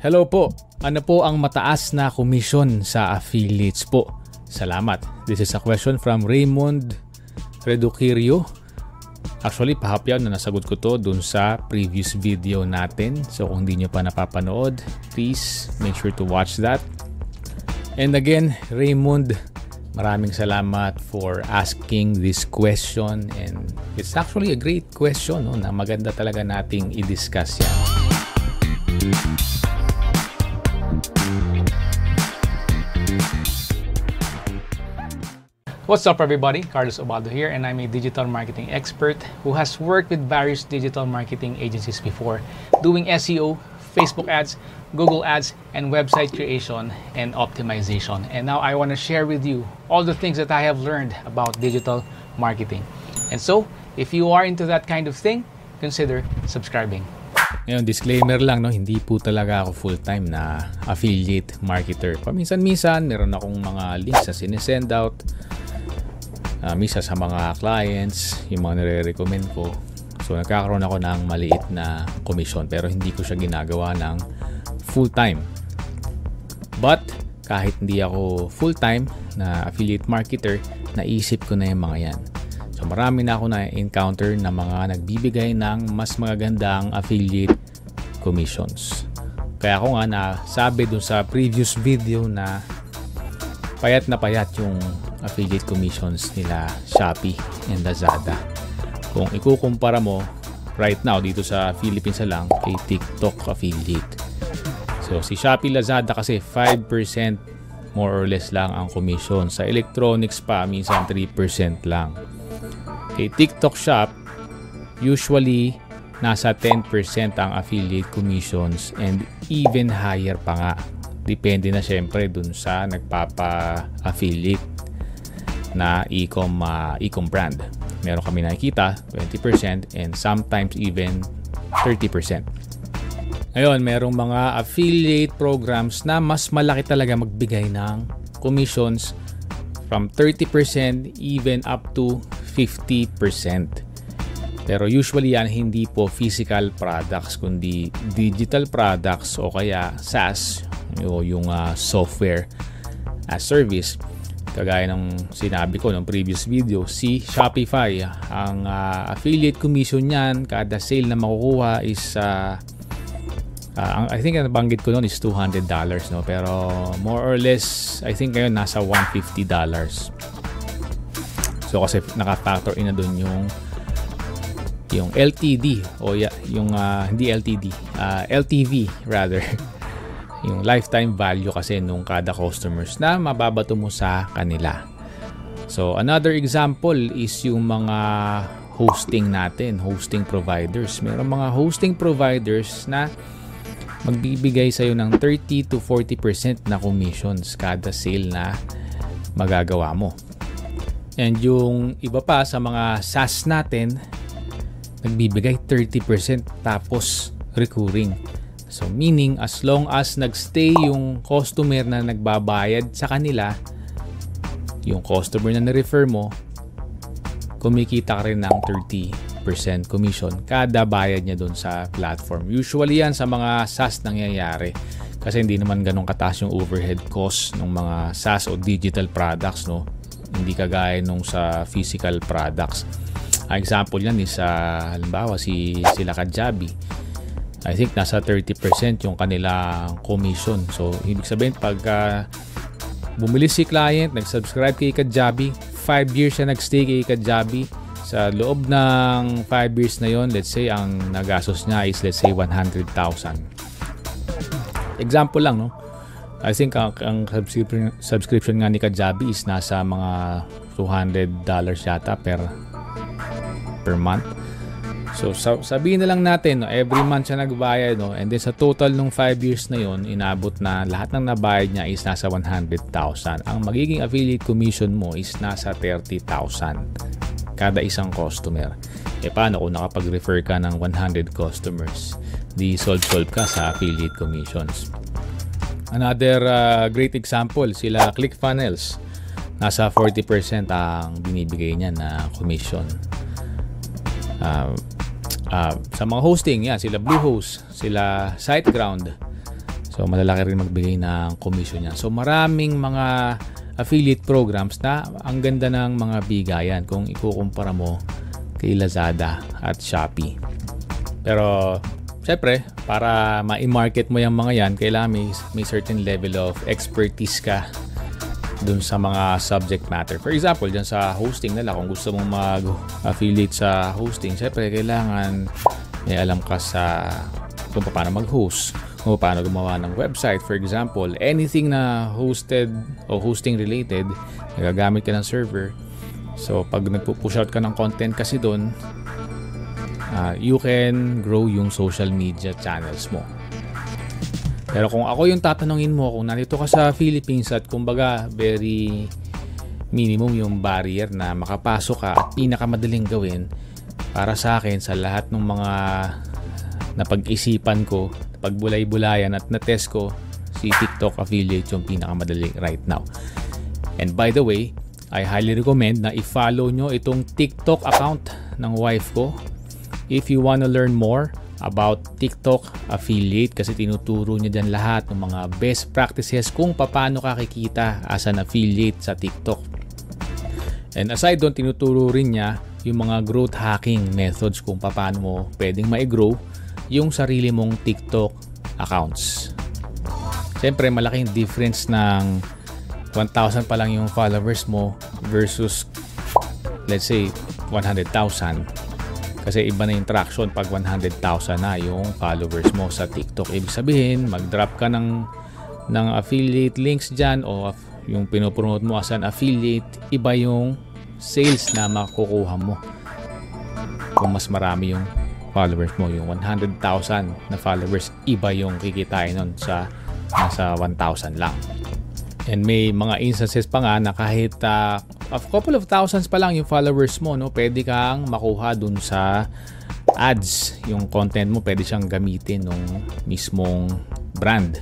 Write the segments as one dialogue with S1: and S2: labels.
S1: Hello po. Ano po ang mataas na komisyon sa affiliates po? Salamat. This is a question from Raymond Reducirio. Actually, pahapyaw na nasagot ko to dun sa previous video natin. So kung hindi nyo pa napapanood, please make sure to watch that. And again, Raymond, maraming salamat for asking this question. And it's actually a great question, no, na maganda talaga nating i-discuss yan. What's up everybody, Carlos Obaldo here, and I'm a digital marketing expert who has worked with various digital marketing agencies before, doing SEO, Facebook ads, Google ads, and website creation and optimization. And now I want to share with you all the things that I have learned about digital marketing. And so, if you are into that kind of thing, consider subscribing. Ngayon, disclaimer lang, no, hindi po talaga ako full-time na affiliate marketer. Paminsan-minsan, meron akong mga links na sinesend out. Misa sa mga clients, yung mga nire-recommend ko. So nagkakaroon ako ng maliit na commission pero hindi ko siya ginagawa ng full-time. But kahit hindi ako full-time na affiliate marketer, naisip ko na yung mga yan. So marami na ako na-encounter na mga nagbibigay ng mas magagandang affiliate commissions. Kaya ako nga nasabi dun sa previous video na payat yung affiliate commissions nila Shopee and Lazada. Kung ikukumpara mo right now dito sa Philippines lang kay TikTok affiliate. So si Shopee, Lazada kasi 5% more or less lang ang commission. Sa electronics pa minsan 3% lang. Kay TikTok Shop usually nasa 10% ang affiliate commissions and even higher pa nga. Depende na syempre dun sa nagpapa-affiliate na e-com brand. Meron kami nakikita 20% and sometimes even 30%. Ngayon, merong mga affiliate programs na mas malaki talaga magbigay ng commissions from 30% even up to 50%. Pero usually yan hindi po physical products kundi digital products o kaya SaaS o yung software as service. Kagaya ng sinabi ko ng previous video, si Shopify, ang affiliate commission niyan, kada sale na makukuha is I think ang nabanggit ko noon is $200, no? Pero more or less, I think ngayon nasa $150. So kasi naka-factor in na doon yung LTD o yung hindi LTD, LTV rather. Yung lifetime value kasi nung kada customers na mababato mo sa kanila. So another example is yung mga hosting natin, hosting providers. Meron mga hosting providers na magbibigay sa'yo ng 30 to 40% na commissions kada sale na magagawa mo. And yung iba pa sa mga SaaS natin, nagbibigay 30% tapos recurring. So meaning as long as nagstay yung customer na nagbabayad sa kanila, yung customer na na-refer mo, kumikita ka rin ng 30% commission kada bayad niya doon sa platform. Usually yan sa mga SaaS nangyayari kasi hindi naman ganun kataas yung overhead cost ng mga SaaS o digital products, no? Hindi kagaya nung sa physical products. Example yan is halimbawa sila Kajabi. I think nasa 30% yung kanilang commission. So, ibig sabihin, pag bumili si client, nag-subscribe kay Kajabi, 5 years siya nag-stay kay Kajabi. Sa loob ng 5 years na yon, let's say, ang nagastos niya is, let's say, 100,000. Example lang, no? I think ang subscription nga ni Kajabi is nasa mga $200 yata per month. So sabihin na lang natin, no, every month siya nagbayad, no, and then sa total nung 5 years na yon, inabot na lahat ng nabayad niya is nasa 100,000. Ang magiging affiliate commission mo is nasa 30,000 kada isang customer. Paano kung nakapag-refer ka ng 100 customers? Di solve ka sa affiliate commissions. Another great example, sila ClickFunnels. Nasa 40% ang binibigay niya na commission. Sa mga hosting, yan, sila Bluehost, sila SiteGround. So
S2: So malalaki rin magbigay ng commission yan. So maraming mga affiliate programs na ang ganda ng mga bigayan kung ikukumpara mo kay Lazada at Shopee. Pero syempre, para ma-market mo yung mga yan, kailangan may certain level of expertise ka dun sa mga subject matter. For example, dyan sa hosting nila, kung gusto mong mag-affiliate sa hosting, syempre kailangan may alam ka sa kung paano mag-host, kung paano gumawa ng website. For example, anything na hosted o hosting related, nagagamit ka ng server. So pag nagpo-push out ka ng content kasi doon, you can grow yung social media channels mo. Pero kung ako yung tatanungin mo, kung nandito ka sa Philippines at kumbaga very minimum yung barrier na makapasok ka at pinakamadaling gawin, para sa akin, sa lahat ng mga napag-isipan ko, pagbulay-bulayan at na-test ko, si TikTok affiliate yung pinakamadali right now. And by the way, I highly recommend na i-follow nyo itong TikTok account ng wife ko if you want to learn more about TikTok affiliate, kasi tinuturo niya dyan lahat ng mga best practices kung paano ka kikita as an affiliate sa TikTok. And aside doon, tinuturo rin niya yung mga growth hacking methods kung paano mo pwedeng ma-grow yung sarili mong TikTok accounts. Siyempre, malaking difference ng 1,000 pa lang yung followers mo versus let's say 100,000. Kasi iba na yung traction pag 100,000 na yung followers mo sa TikTok. Ibig sabihin, mag-drop ka ng affiliate links dyan o yung pinopromote mo as an affiliate, iba yung sales na makukuha mo kung mas marami yung followers mo. Yung 100,000 na followers, iba yung kikitain nun sa nasa 1,000 lang. And may mga instances pa nga na kahit a couple of thousands pa lang yung followers mo, no, pwede kang makuha dun sa ads. Yung content mo pwede siyang gamitin ng mismong brand.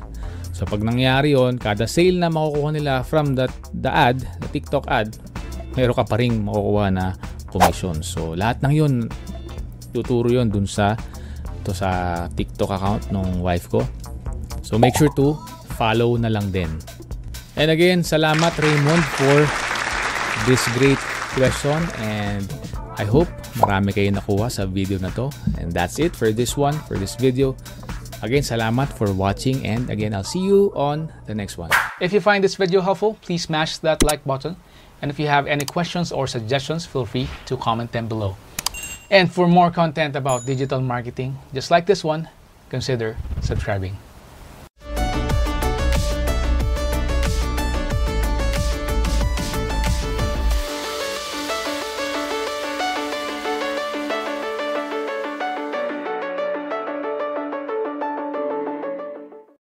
S2: So pag nangyari yon, kada sale na makukuha nila from the ad, the TikTok ad, meron ka pa rin makukuha na commission. So lahat ng yun, tuturo yun dun sa TikTok account ng wife ko. So make sure to follow na lang din. And again, salamat Raymond for this great question, and I hope marami kayo nakuha sa video na to. And that's it for this video. Again, salamat for watching, and again, I'll see you on the next one.
S1: If you find this video helpful, please smash that like button. And if you have any questions or suggestions, feel free to comment them below. And for more content about digital marketing, just like this one, consider subscribing.